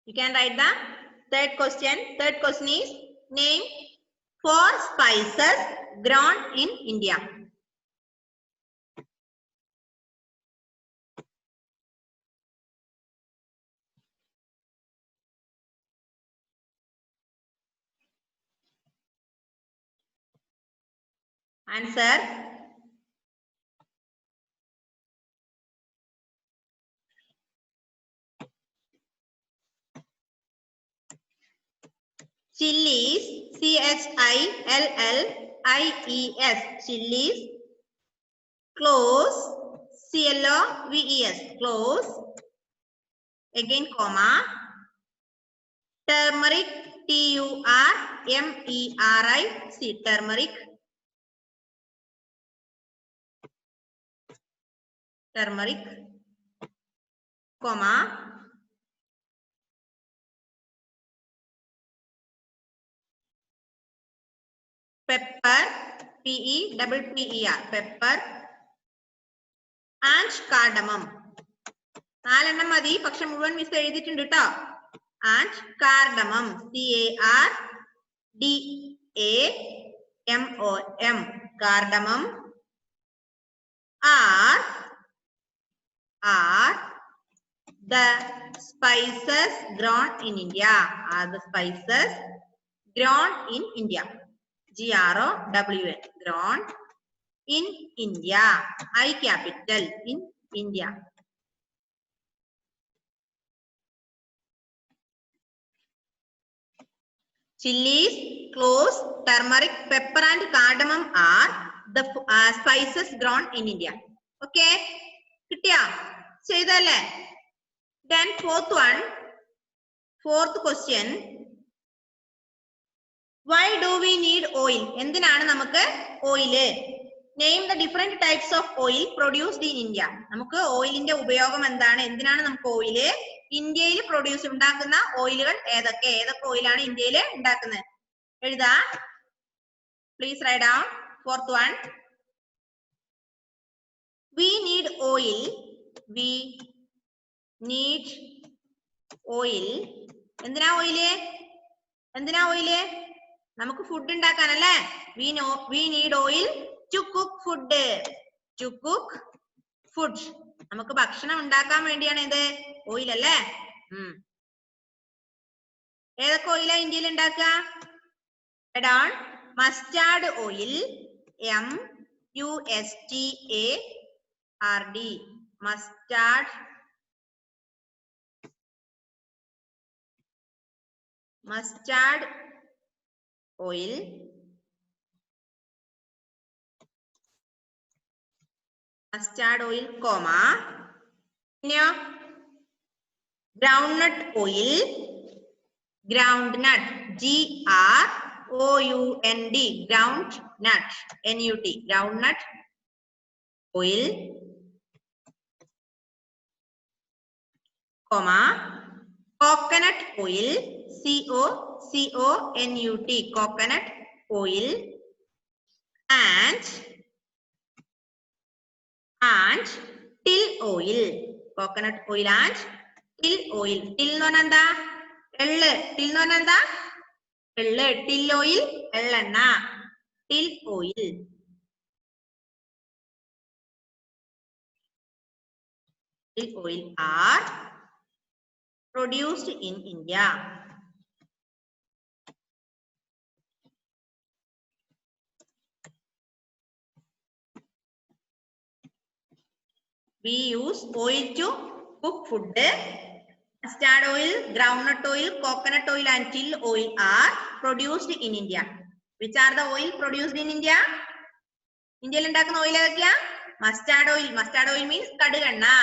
You can write the third question. Third question is name 4 spices grown in India. Answer. Chilies, chillies, chilies. Cloves, cloves, cloves. Again comma. Turmeric, turmeric, turmeric. Turmeric, comma. Pepper, P-E-P-P-E-R, pepper. And cardamom. 4 എണ്ണം മതി, പക്ഷെ മുഴുവൻ miss എഴുതിയിട്ടുണ്ട് കേട്ടോ. And cardamom, C-A-R-D-A-M-O-M, cardamom are the spices grown in India. Are the spices grown in India. G-R-O-W-N, grown in India. I capital in India. Chilies, cloves, turmeric, pepper and cardamom are the spices grown in India. Okay? Kittiya? Cheydalle? Then fourth question. Why do we need oil? Endinanu namakku oil? Name the different types of oil produced in India. Namakku oil inde ഉപയോഗം എന്താണ്? എന്തിനാണ് നമുക്ക് oil? ഇന്ത്യയിൽ produce ഉണ്ടാക്കുന്ന ഓയിലുകൾ ഏതൊക്കെ? ഏതൊക്കെ ഓയിലാണ് ഇന്ത്യയിൽ ഉണ്ടാക്കുന്നത്? എഴുതാ. Please write down. Fourth one. We need oil. We need oil. എന്തിനാ oil? എന്തിനാ oil? നമുക്ക് food ഉണ്ടാക്കാനല്ലേ? We need oil to cook food. To cook food. നമുക്ക് ഭക്ഷണം ഉണ്ടാക്കാൻ വേണ്ടിയാണ് ഇത് ഓയിൽ അല്ലേ? ഏതൊക്കെ ഓയിലാ ഇന്ത്യയിൽ ഉണ്ടാക്കുക? Mustard oil, MUSTARD, mustard. Mustard oil. Mustard oil, comma. Groundnut oil, groundnut, GROUND, groundnut, NUT, groundnut oil, comma. Coconut oil, COCONUT, coconut oil, and till oil, coconut oil and till oil. Till no nanda ellu, till no nanda ellu, till oil ellanna, till oil. Till oil are produced in India. We use oil to cook food. Mustard oil, groundnut oil, coconut oil and till oil are produced in India. Which are the oil produced in India? India il undakkunna oil edakya? Mustard oil. Mustard oil means kaduganna.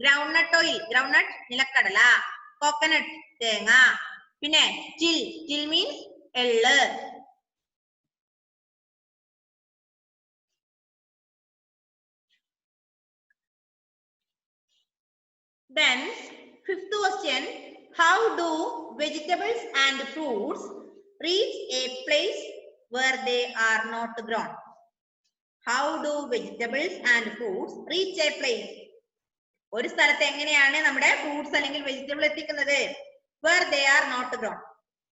Groundnut oil, groundnut nilakadala. Coconut thenga. Pinne till means ellu. Then fifth question, how do vegetables and fruits reach a place where they are not grown? How do vegetables and fruits reach a place? ഒരു സ്ഥലത്ത് എങ്ങനെയാണ് നമ്മുടെ fruits അല്ലെങ്കിൽ vegetable എത്തിക്കുന്നത്? where they are not grown.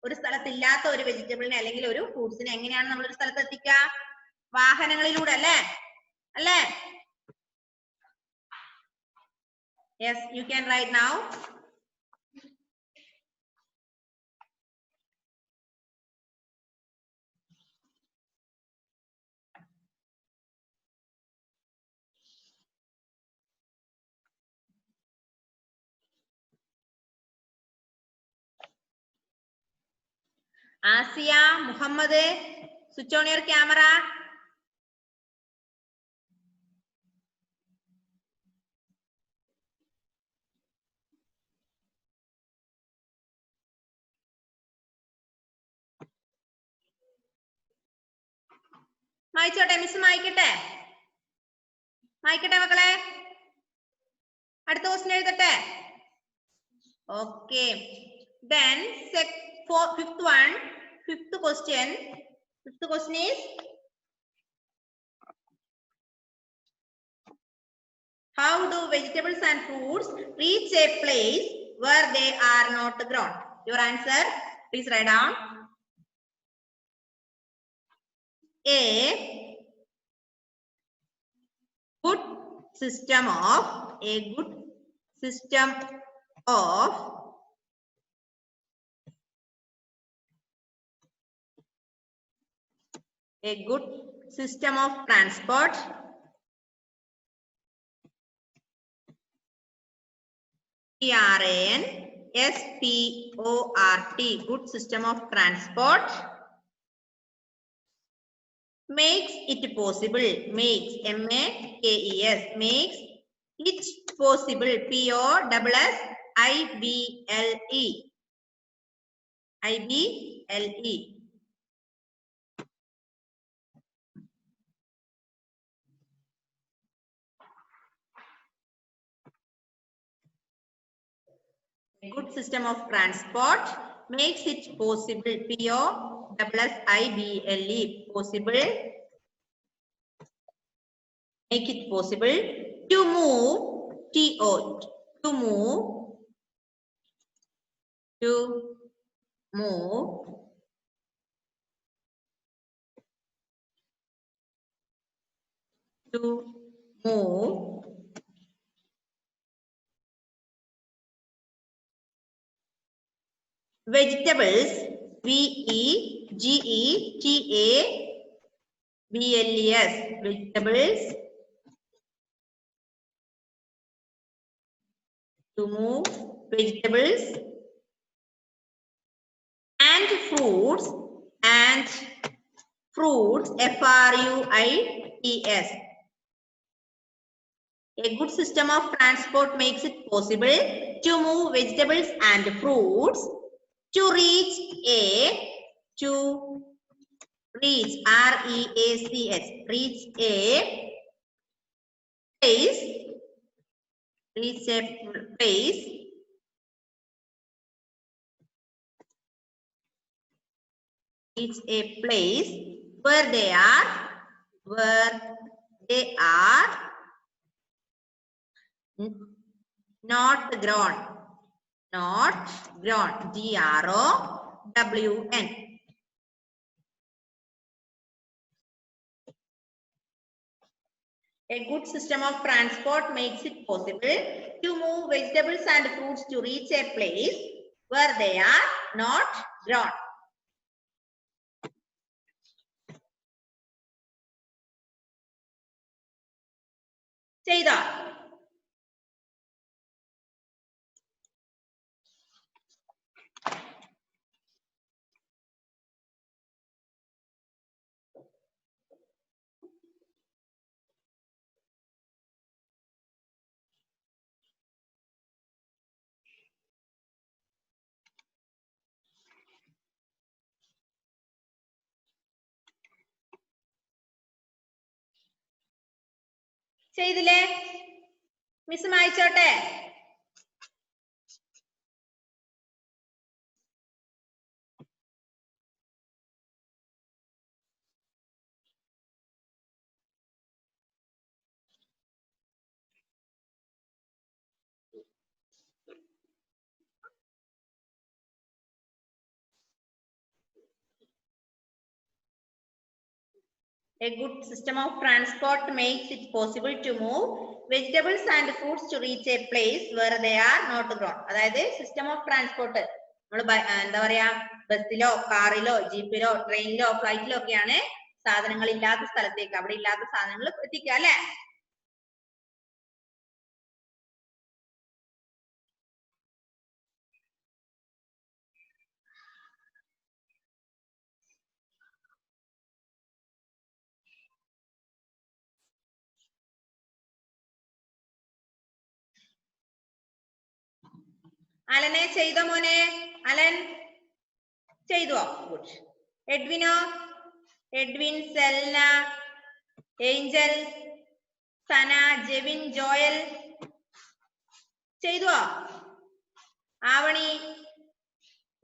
ഒരു സ്ഥലത്തില്ലാത്ത ഒരു വെജിറ്റബിളിനെ അല്ലെങ്കിൽ ഒരു ഫ്രൂട്ട്സിനെ എങ്ങനെയാണ് നമ്മൾ ഒരു സ്ഥലത്ത് എത്തിക്കുക? വാഹനങ്ങളിലൂടെ അല്ലേ? അല്ലേ? Yes, you can write now. Asia, Muhammad, switch on your camera. മായിച്ചോട്ടെ, മിസ് മായിക്കട്ടെ? മായിക്കട്ടെ മക്കളെ? അടുത്ത ക്വസ്റ്റ്യൻ എഴുതട്ടെ? Okay. Then fifth one, fifth question is, how do vegetables and fruits reach a place where they are not grown? Your answer, please write down. A good system of transport TRANSPORT, good system of transport, makes it possible, makes MAKES, makes it possible, POSSIBLE. A good system of transport makes it possible, POSSIBLE, possible, make it possible to move, to move vegetables, VEGETABLES, vegetables, to move vegetables and fruits, FRUITS. A good system of transport makes it possible to move vegetables and fruits to reach REACH, reach a place, where they are not grown, GROWN. A good system of transport makes it possible to move vegetables and fruits to reach a place where they are not grown. ചെയ്തോ? ചെയ്തില്ലേ? Miss മായിച്ചോട്ടെ? A good system of transport makes it possible to move vegetables and fruits to reach a place where they are not grown. അതായത് system of transport നമ്മൾ എന്താ പറയാ ബസ്സിലോ കാറിലോ ജീപ്പിലോ ട്രെയിനിലോ ഫ്ലൈറ്റിലോ ഒക്കെയാണ് സാധനങ്ങൾ ഇല്ലാത്ത സ്ഥലത്തേക്ക് അവിടെ ഇല്ലാത്ത സാധനങ്ങൾ എത്തിക്കുക അല്ലെ. അലനെ ചെയ്തോ മോനെ? അലൻ ചെയ്തോ? ഗുഡ്. എഡ്വിനോ? എഡ്വിൻ, സെൽന, ഏഞ്ചൽ, സന, ജെവിൻ, ജോയൽ ചെയ്തോ? ആവണി,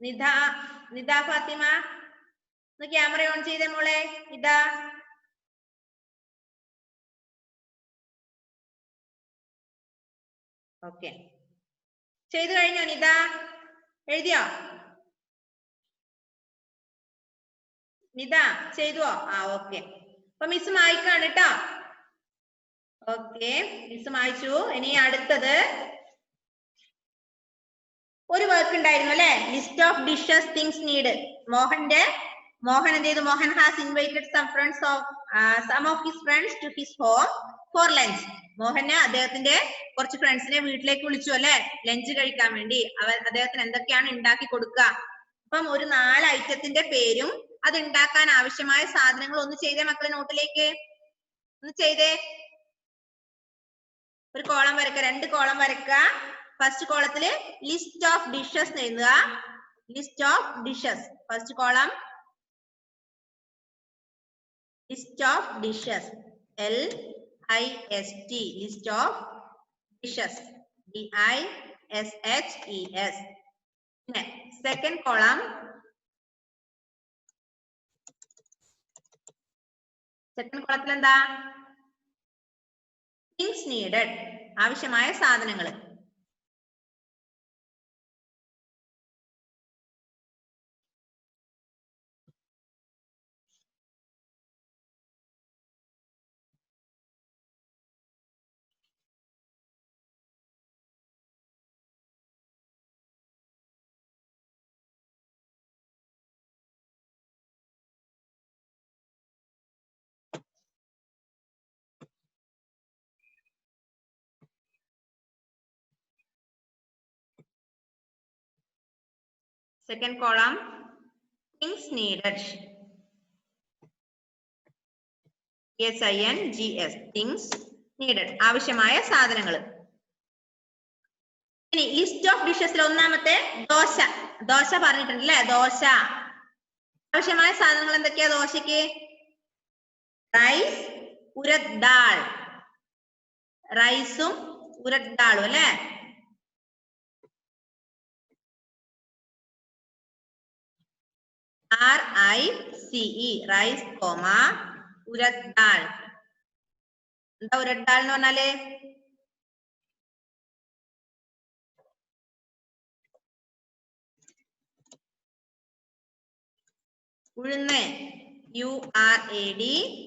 നിദ ഫാത്തിമ ഒന്ന് ക്യാമറ ഓൺ ചെയ്തേ മോളെ. ഇതാ ഓക്കെ ചെയ്തു കഴിഞ്ഞോ? നിദ എഴുതിയോ? നിദ ചെയ്തുവോ? ഓക്കെ. അപ്പൊ മിസ് മായ്ക്കാണ് കേട്ടോ. ഓക്കെ മിസ് മായ്ച്ചു. ഇനി അടുത്തത് ഒരു വർക്ക് ഉണ്ടായിരുന്നു അല്ലെ, list of dishes things need. Mohan എന്ത് ചെയ്തു? Mohan has invited some of his friends to his home for lunch. മോഹന് അദ്ദേഹത്തിന്റെ കുറച്ച് ഫ്രണ്ട്സിനെ വീട്ടിലേക്ക് വിളിച്ചു അല്ലെ, ലഞ്ച് കഴിക്കാൻ വേണ്ടി. അദ്ദേഹത്തിന് എന്തൊക്കെയാണ് ഉണ്ടാക്കി കൊടുക്കുക. അപ്പം ഒരു 4 ഐറ്റത്തിന്റെ പേരും അത് ഉണ്ടാക്കാൻ ആവശ്യമായ സാധനങ്ങൾ ഒന്ന് ചെയ്തേ മക്കളെ. നോട്ടിലേക്ക് ഒന്ന് ചെയ്തേ. ഒരു കോളം വരക്ക, 2 കോളം വരക്ക. ഫസ്റ്റ് കോളത്തില് ലിസ്റ്റ് ഓഫ് ഡിഷസ് എഴുതുക. List of dishes first column. List of dishes LIST list of dishes DISHES. പിന്നെ സെക്കൻഡ് കോളം. സെക്കൻഡ് കോളത്തിൽ എന്താ? തിങ്സ് നീഡഡ് ആവശ്യമായ സാധനങ്ങൾ. Second column, things needed. THINGS, things needed ആവശ്യമായ സാധനങ്ങൾ. ഇനി ലിസ്റ്റ് ഓഫ് ഡിഷസിൽ ഒന്നാമത്തെ ദോശ. ദോശ പറഞ്ഞിട്ടുണ്ട് അല്ലെ, ദോശ. ആവശ്യമായ സാധനങ്ങൾ എന്തൊക്കെയാ ദോശക്ക്? റൈസ്, ഉരദ് ദാൾ. റൈസും ഉരദ് ദാളും അല്ലെ. RICE rice comma urad dal. എന്താ ഉരദ് ദാൾ എന്ന് പറഞ്ഞാല്? ഉഴുന്ന്. URADDAL.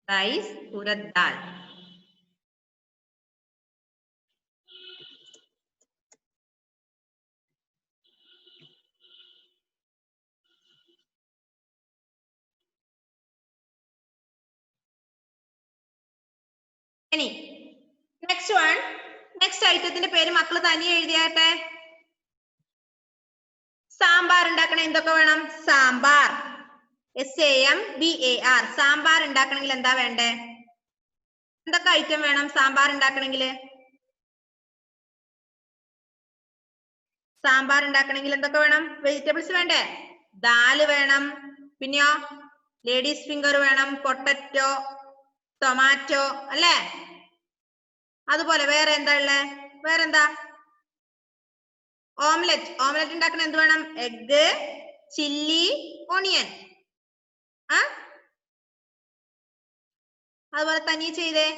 റൈസ്, ഉരദ് ദാൽ. ഇനി നെക്സ്റ്റ് വൺ. നെക്സ്റ്റ് ഐറ്റത്തിന്റെ പേര് മക്കള് തനിയെ എഴുതിയാട്ടെ. സാമ്പാർ ഉണ്ടാക്കണ എന്തൊക്കെ വേണം? സാമ്പാർ, SAMBAR. സാമ്പാർ ഉണ്ടാക്കണമെങ്കിൽ എന്താ വേണ്ടേ? എന്തൊക്കെ ഐറ്റം വേണം സാമ്പാർ ഉണ്ടാക്കണമെങ്കിൽ? സാമ്പാർ ഉണ്ടാക്കണമെങ്കിൽ എന്തൊക്കെ വേണം? വെജിറ്റബിൾസ് വേണ്ടേ? ദാല് വേണം. പിന്നെയോ ലേഡീസ് ഫിംഗർ വേണം, പൊട്ടറ്റോ, ടൊമാറ്റോ അല്ലേ? അതുപോലെ വേറെ എന്താ ഉള്ളത്? വേറെന്താ? ഓംലെറ്റ്. ഓംലെറ്റ് ഉണ്ടാക്കുന്ന എന്ത് വേണം? Egg, chilli, onion. അതുപോലെ തന്നെ ചെയ്തേ.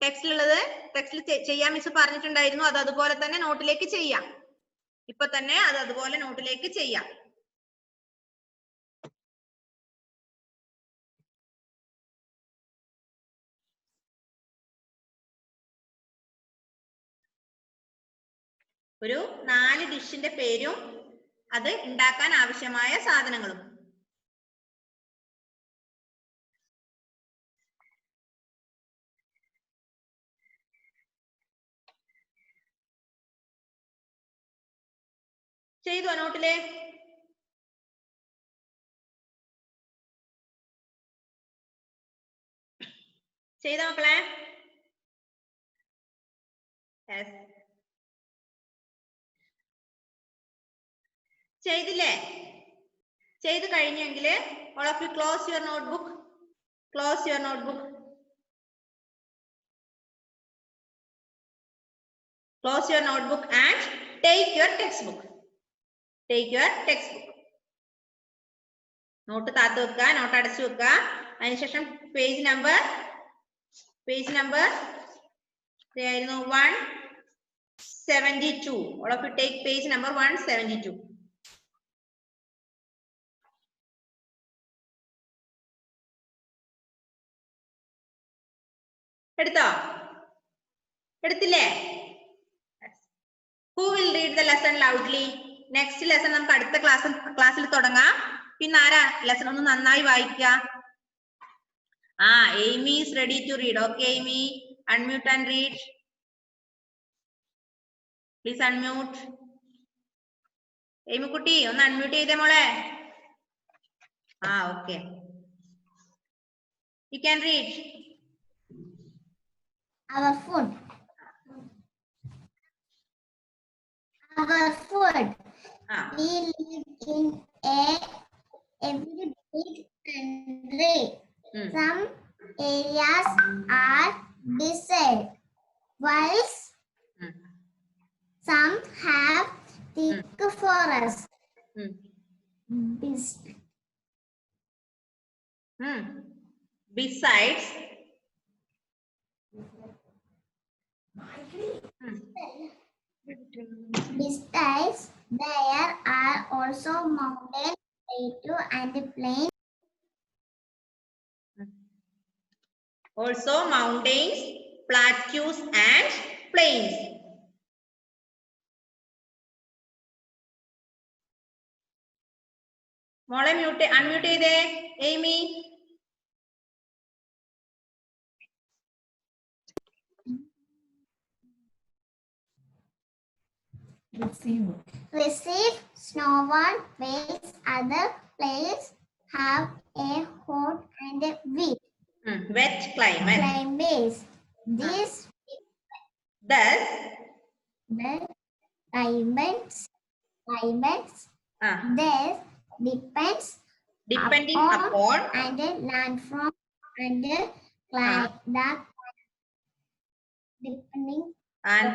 ടെക്സ്റ്റിലുള്ളത് ടെക്സ്റ്റിൽ ചെയ്യാൻ മിസ് പറഞ്ഞിട്ടുണ്ടായിരുന്നു. അത് അതുപോലെ തന്നെ നോട്ടിലേക്ക് ചെയ്യാം. ഇപ്പൊ തന്നെ അത് അതുപോലെ നോട്ടിലേക്ക് ചെയ്യാം. ഒരു 4 ഡിഷിന്റെ പേരും അത് ഉണ്ടാക്കാൻ ആവശ്യമായ സാധനങ്ങളും. ചെയ്തോ നോട്ടിലെ? ചെയ്തോ മക്കളെ? ചെയ്തില്ലേ? ചെയ്ത് കഴിഞ്ഞെങ്കിൽ all of you close your notebook. Close your notebook. Close your notebook and take your textbook. Take your textbook. Note താത്തു വെക്കുക, നോട്ട് അടച്ചു വെക്കുക. അതിനുശേഷം page number 172. All of you take page number 172. എടുത്തോ? എടുത്തില്ലേ? Who will read the lesson loudly? Next lesson നമുക്ക് അടുത്ത ക്ലാസ്സിൽ തുടങ്ങാം. പിന്നെ ആരാ ലെസൺ ഒന്ന് നന്നായി വായിക്കുക? Amy is ready to read. Okay, Amy, unmute and read. Please unmute. Amy കുട്ടി ഒന്ന് unmute ചെയ്തേ മോളെ. Okay. You can read. Our food. Our food. We live in a very big country. Some areas are desert, while some have thick forests. Besides, there are also mountains, plateaus, and plains. Also mountains, plateaus, and plains. മോളെ unmute ചെയ്തേ Amy. Receive snowfall, while other places have a hot and wet climate. Thus, the climates depending upon and landform and the climate and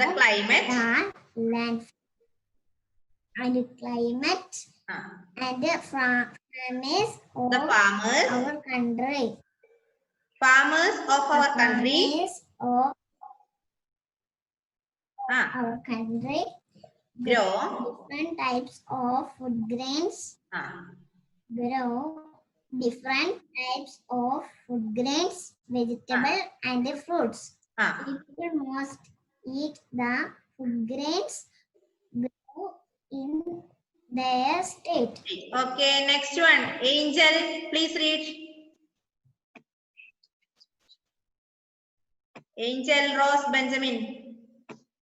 the climate and the farmers of our country. Farmers of our country grow different types of food grains. Vegetables and fruits. People must eat the food grains grow in their state. Okay, next one. Angel, please read. Angel Rose Benjamin.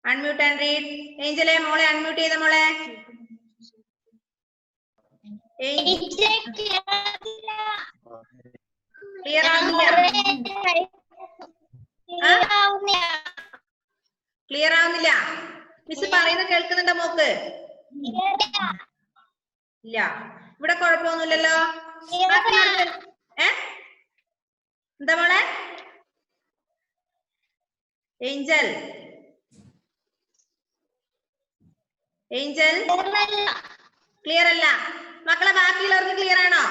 Unmute and read. Angel, mole unmute ചെയ്ത മോളെ. Clear ആവുന്നില്ല? Miss പറയുന്നത് കേൾക്കുന്നുണ്ടോ mock? ഇല്ല. ഇവിടെ കുഴപ്പമൊന്നുമില്ലല്ലോ. എന്താ മോളെ? ഏഞ്ചൽ ഏഞ്ചൽ ക്ലിയർ അല്ല. മക്കളെ ബാക്കിയുള്ളവർക്ക് ക്ലിയർ ആണോ?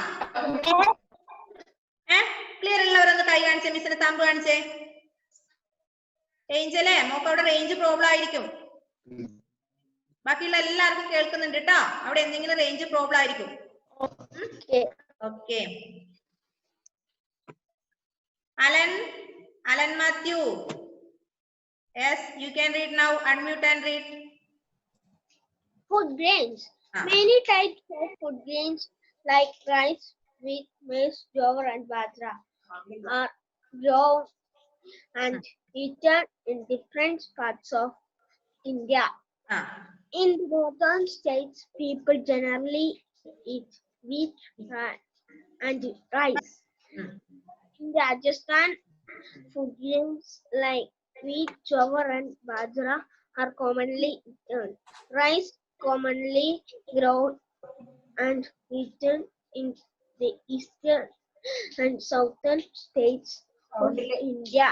ക്ലിയർ ഉള്ളവരൊന്ന് കൈ കാണിച്ചേ, മിസ്സിന് തമ്പ് കാണിച്ചേ. ഏഞ്ചലേ, മോക്ക് അവിടെ റേഞ്ച് പ്രോബ്ലം ആയിരിക്കും. ബാക്കിയുള്ള എല്ലാവർക്കും കേൾക്കുന്നുണ്ട് കേട്ടോ. അവിടെ എന്തെങ്കിലും റേഞ്ച് പ്രോബ്ലം ആയിരിക്കും. Okay. Alan Matthew. Yes, you can read now. Unmute and read. Food grains. Many types of food grains like rice, wheat, maize, jowar, and bajra are grown and eaten in different parts of India. In the northern states, people generally eat wheat and rice. In Rajasthan, food grains like wheat, jowar, and bajra are commonly eaten. Rice commonly grown and eaten in the eastern and southern states of India,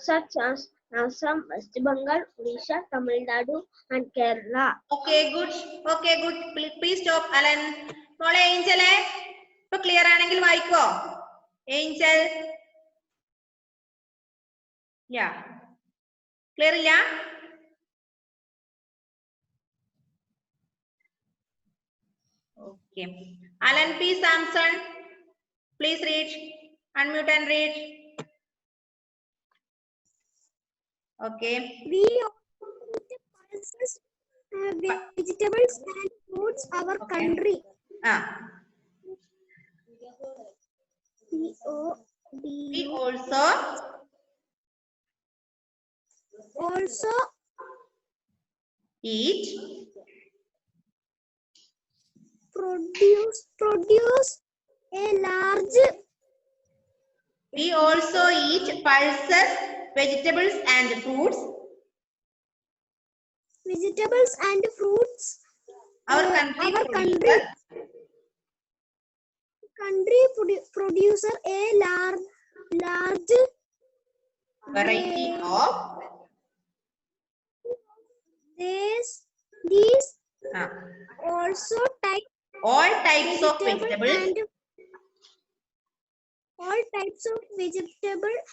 such as Assam, West Bengal, Odisha, Tamil Nadu, and Kerala. Okay, good. Okay, good. Please stop, Alan. മോളെ ഏഞ്ചലേ, ഇപ്പൊ clear ആണെങ്കിൽ വായിക്കോ. Angel, clear ഇല്ല? Okay. Alan P. Sampson, please read. Unmute and read. Okay. We pulses, vegetables and fruits our country. We also eat, produce a large. We also eat pulses, vegetables and fruits. Vegetables and fruits. Our country producer a large variety of these also all types of vegetables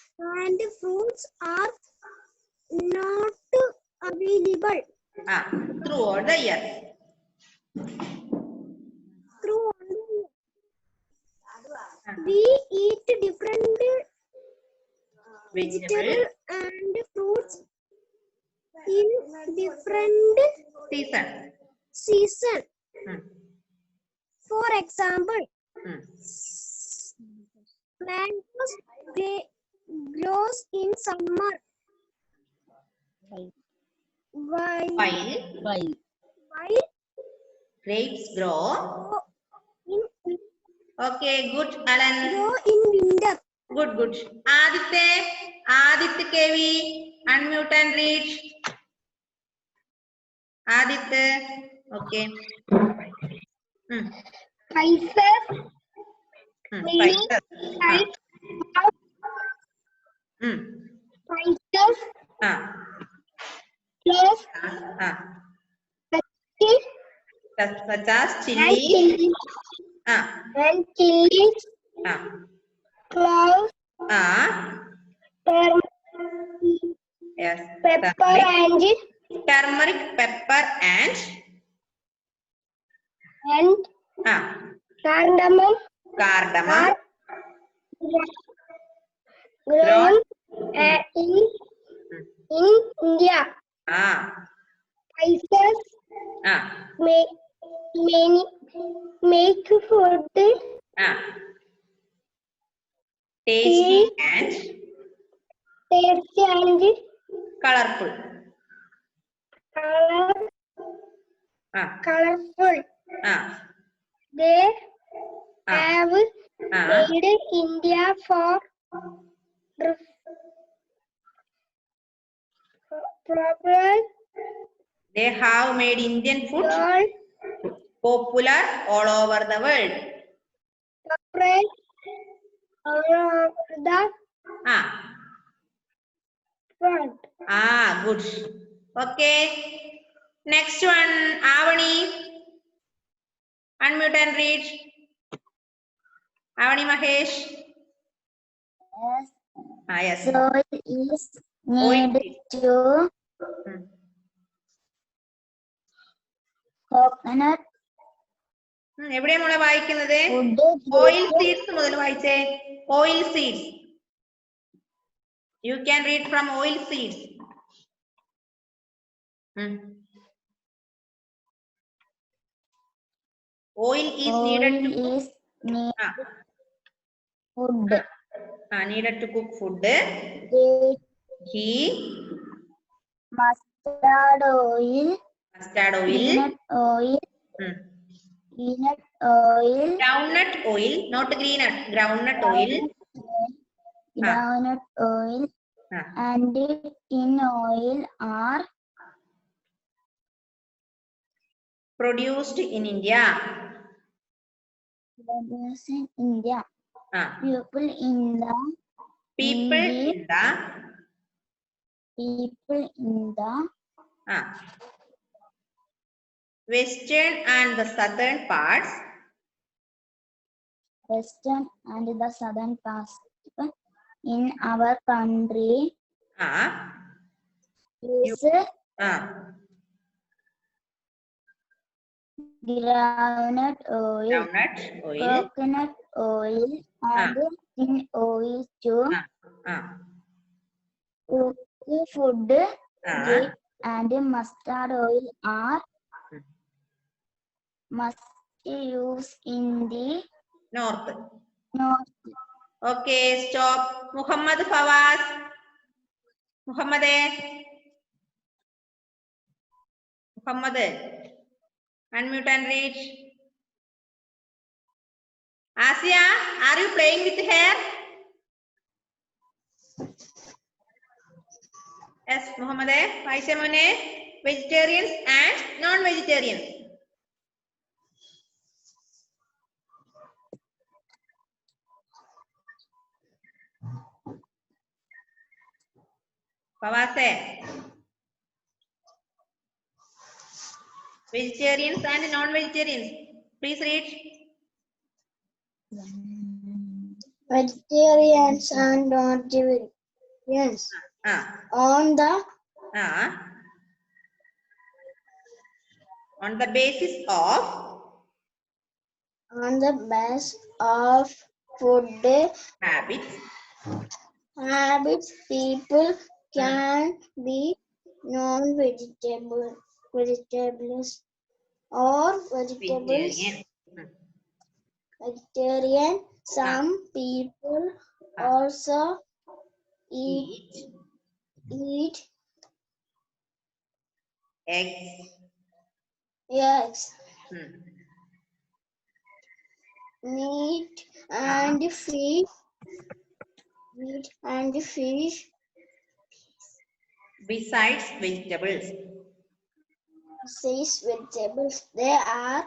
and fruits are not available throughout the year. We eat different vegetables and fruits in different season. For example, mangoes grows in summer, while grapes grow. Okay, good, Alan. Grow in winter. Good. Aditya KV, unmute and read. Aditya, okay. Spices. Spices. Such as chili. And chilies. Cloves. Yes. Turmeric, pepper and cardamom are grown in India. Spices make food tasty and colorful. They have made India for popular. They have made Indian food popular all over the world. That front. Good. Okay. Next one, Avani. Unmute and read. Avani Mahesh. Yes. Soil is needed to coconut എവിടെയാ മോളെ വായിക്കുന്നത്? food. Oil seeds മുതൽ വായിച്ചേ. Oil seeds. You can read from oil seeds. Oil is needed to cook. Food. Needed to cook food. Ghee. Mustard oil. Mustard oil. Peanut oil. Peanut oil. Groundnut oil, not green nut. Groundnut oil. Groundnut oil and tin oil are produced in India. Produced in India. People in the western and the southern parts. Western and the southern parts in our country is groundnut oil, coconut oil and tin oil to cook food. Ghee and mustard oil are must use in the north. Okay, stop. Muhammad Fawaz. Muhammad. Unmute and read. Asia, are you playing with hair? Yes, Muhammad. Vegetarians and non-vegetarians. Pawase. Vegetarians and non-vegetarians. Please read. Vegetarians and non-vegetarians. On the basis of food habits, people can be non-vegetables or vegetarian. Some people also eat eggs, meat and fish. Besides vegetables. They are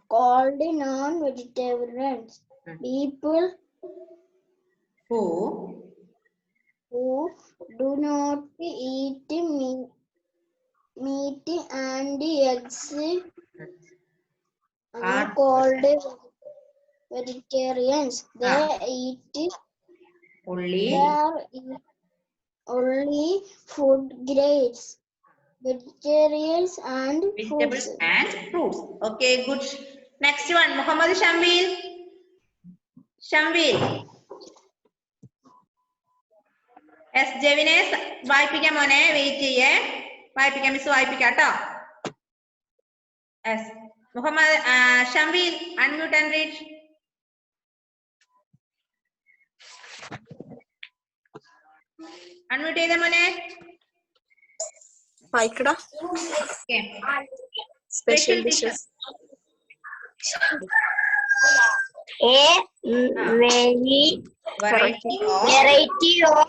called non-vegetarians. People who do not eat meat and eggs are called vegetarians. They eat only food grades, vegetarians and vegetables and fruits. Okay, good. Next one, Muhammad Shambil. Yes, Jevines, വായിപ്പിക്കാം മോനെ, wait ചെയ്യേ. വായിപ്പിക്കാം, miss വായിപ്പിക്കാം കേട്ടോ. Yes, Muhammad Shambil, unmute and read. Unmute ചെയ്തേ മോനെ. വായിക്കടാ. Okay. Special dishes. A variety of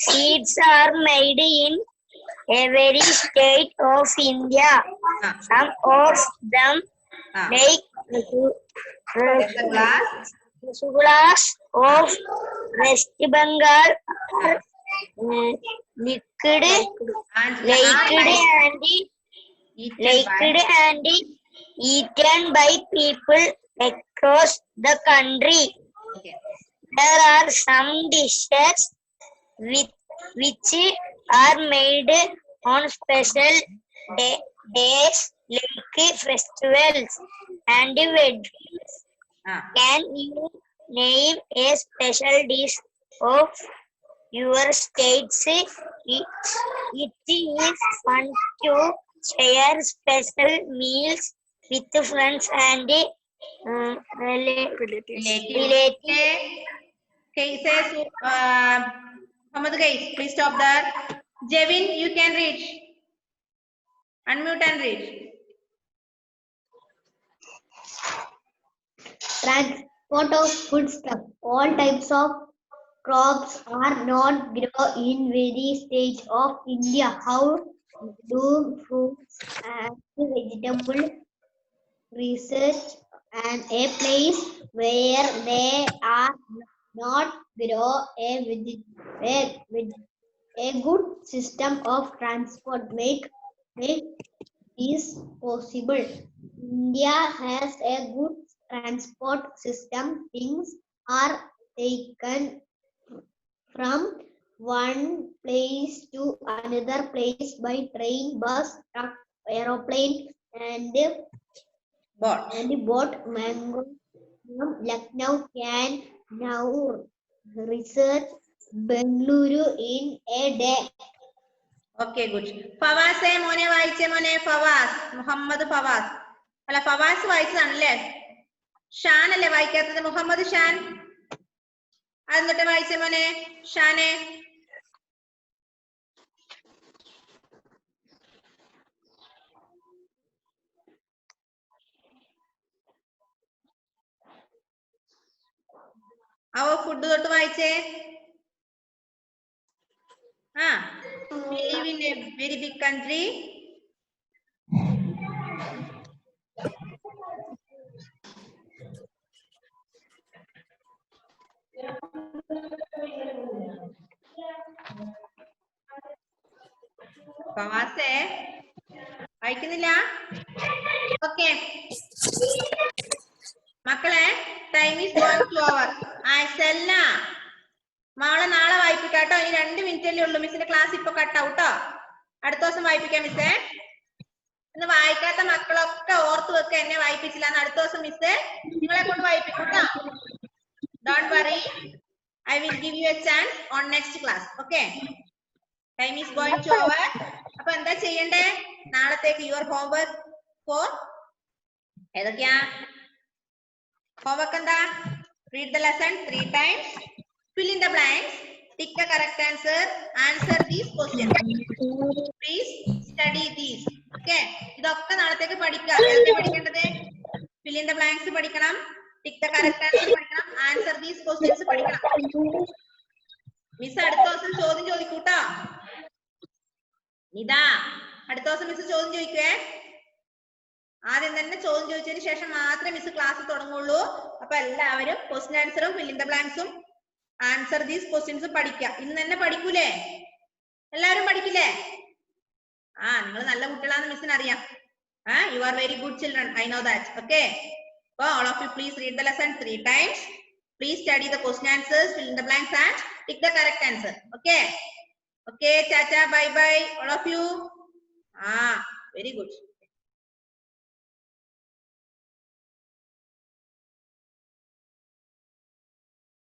seeds are made in every state of India. Some of them make Rasugulas of West Bengal are liquid, And and eaten by people across the country. Okay. There are some dishes which are made on special days like festivals and weddings. Can you name a special dish of your states? It is fun to share special meals with friends and relatives. relatives. Okay, says Muhammad guys, please stop there. Jevin, you can read. Unmute and read. Transport of foodstuff. All types of crops are not grown in various states of India. How do fruits and vegetables research and a place where they are not grow a good system of transport make this possible. India has a good transport system. Things are taken from one place to another place by train, bus, truck, aeroplane, and boat. Mango from Lucknow can now research Bengaluru in a day. Okay, good. Fawaz, മോനെ വായിച്ചേ മോനെ ഫവാസ് മുഹമ്മദ് ഫവാസ് അല്ല ഫവാസ് വായിച്ചതാണല്ലേ ഷാൻ അല്ലേ വായിക്കാത്തത് മുഹമ്മദ് ഷാൻ അതെന്നിട്ട് വായിച്ചേ മോനെ ഷാനെ അവ food തൊട്ട് വായിച്ചേ we live in a very big country. ഫവാസേ വായിക്കുന്നില്ല ഓക്കെ മക്കളെ time is going to over സെല്ല മോളെ നാളെ വായിപ്പിക്കാട്ടോ ഇനി 2 മിനിറ്റ് അല്ലേ ഉള്ളൂ മിസ്സിന്റെ ക്ലാസ് ഇപ്പൊ കട്ട് ഔട്ടോ അടുത്ത ദിവസം വായിപ്പിക്കാം മിസ്സേ ഇന്ന് വായിക്കാത്ത മക്കളൊക്കെ ഓർത്ത് വെക്കുക എന്നെ വായിപ്പിച്ചില്ല എന്ന് അടുത്ത ദിവസം മിസ്സേ നിങ്ങളെ കൊണ്ട് വായിപ്പിക്കൂട്ടോ don't worry I will give you a chance on next class. Okay. Time is going to over. അപ്പൊ എന്താ ചെയ്യണ്ടേ നാളത്തേക്ക് your homework for ഏതൊക്കെയാ homework എന്താ read the lesson 3 times, fill in the blanks, tick the correct answer, answer these questions. Please study these. Okay. ഇതൊക്കെ നാളത്തേക്ക് പഠിക്കുക ഏതൊക്കെ പഠിക്കേണ്ടത് fill in the blanks പഠിക്കണം, tick the correct answer പഠിക്കണം, answer these questions പഠിക്കണം. Miss അടുത്ത ദിവസം ചോദ്യം ചോദിക്കൂട്ടോ ഇതാ അടുത്ത ദിവസം മിസ് ചോദ്യം ചോദിക്കുവേ ആദ്യം തന്നെ ചോദ്യം ചോദിച്ചതിന് ശേഷം മാത്രമേ മിസ് ക്ലാസ് തുടങ്ങുള്ളൂ അപ്പൊ എല്ലാവരും ക്വസ്റ്റ്യൻ ആൻസറും fill in the blanksഉം ആൻസർ ദീസ് ക്വസ്റ്റ്യൻസും പഠിക്കുക ഇന്ന് തന്നെ പഠിക്കൂലേ എല്ലാവരും പഠിക്കില്ലേ നിങ്ങൾ നല്ല കുട്ടികളാണെന്ന് മിസ്സിന് അറിയാം you are very good children, I know that. Okay, so all of you please read the lesson 3 times. Please study the question answers, fill in the blanks and pick the correct answer. Okay. Okay, cha cha, bye bye all of you. Very good.